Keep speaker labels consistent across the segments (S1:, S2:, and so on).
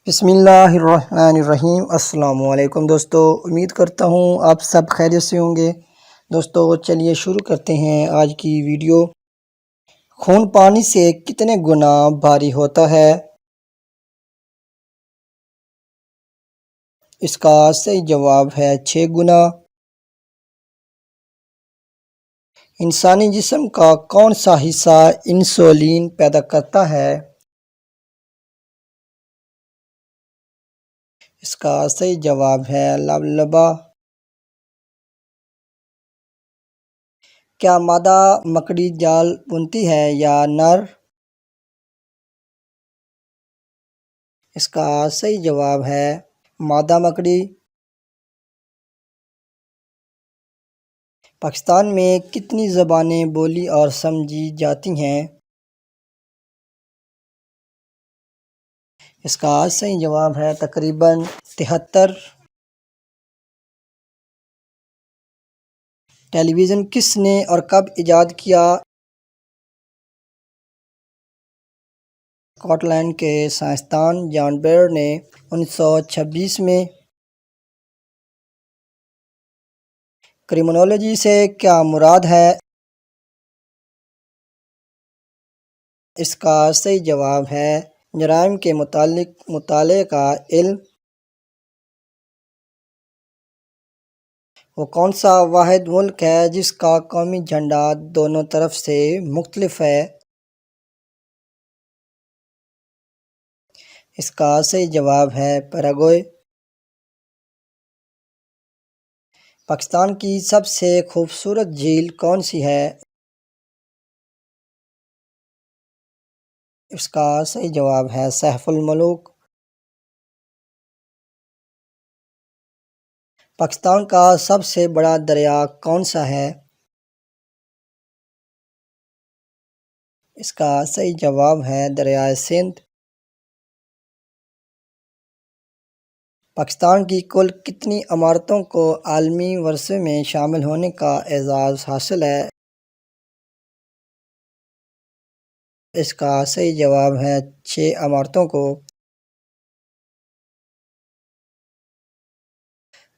S1: بسم اللہ الرحمن الرحیم۔ السلام علیکم دوستو، امید کرتا ہوں آپ سب خیریت سے ہوں گے۔ دوستو چلیے شروع کرتے ہیں آج کی ویڈیو۔ خون پانی سے کتنے گنا بھاری ہوتا ہے؟ اس کا صحیح جواب ہے 6 گنا۔ انسانی جسم کا کون سا حصہ انسولین پیدا کرتا ہے؟ اس کا صحیح جواب ہے لبلبا۔ کیا مادہ مکڑی جال بنتی ہے یا نر؟ اس کا صحیح جواب ہے مادہ مکڑی۔ پاکستان میں کتنی زبانیں بولی اور سمجھی جاتی ہیں؟ اس کا صحیح جواب ہے تقریباً 73۔ ٹیلی ویژن کس نے اور کب ایجاد کیا؟ اسکاٹ لینڈ کے سائنسدان جان بیئر نے 1926 میں۔ کرمنالوجی سے کیا مراد ہے؟ اس کا صحیح جواب ہے جرائم کے متعلق مطالعے کا علم۔ وہ کون سا واحد ملک ہے جس کا قومی جھنڈا دونوں طرف سے مختلف ہے؟ اس کا صحیح جواب ہے پیراگوئے۔ پاکستان کی سب سے خوبصورت جھیل کون سی ہے؟ اس کا صحیح جواب ہے سیف الملوک۔ پاکستان کا سب سے بڑا دریا کون سا ہے؟ اس کا صحیح جواب ہے دریائے سندھ۔ پاکستان کی کل کتنی عمارتوں کو عالمی ورثے میں شامل ہونے کا اعزاز حاصل ہے؟ اس کا صحیح جواب ہے 6 عمارتوں کو۔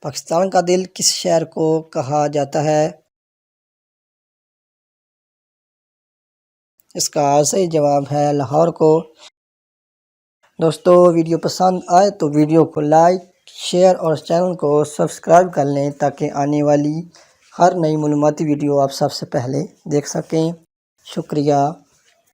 S1: پاکستان کا دل کس شہر کو کہا جاتا ہے؟ اس کا صحیح جواب ہے لاہور کو۔ دوستو ویڈیو پسند آئے تو ویڈیو کو لائک، شیئر اور چینل کو سبسکرائب کر لیں تاکہ آنے والی ہر نئی معلوماتی ویڈیو آپ سب سے پہلے دیکھ سکیں۔ شکریہ۔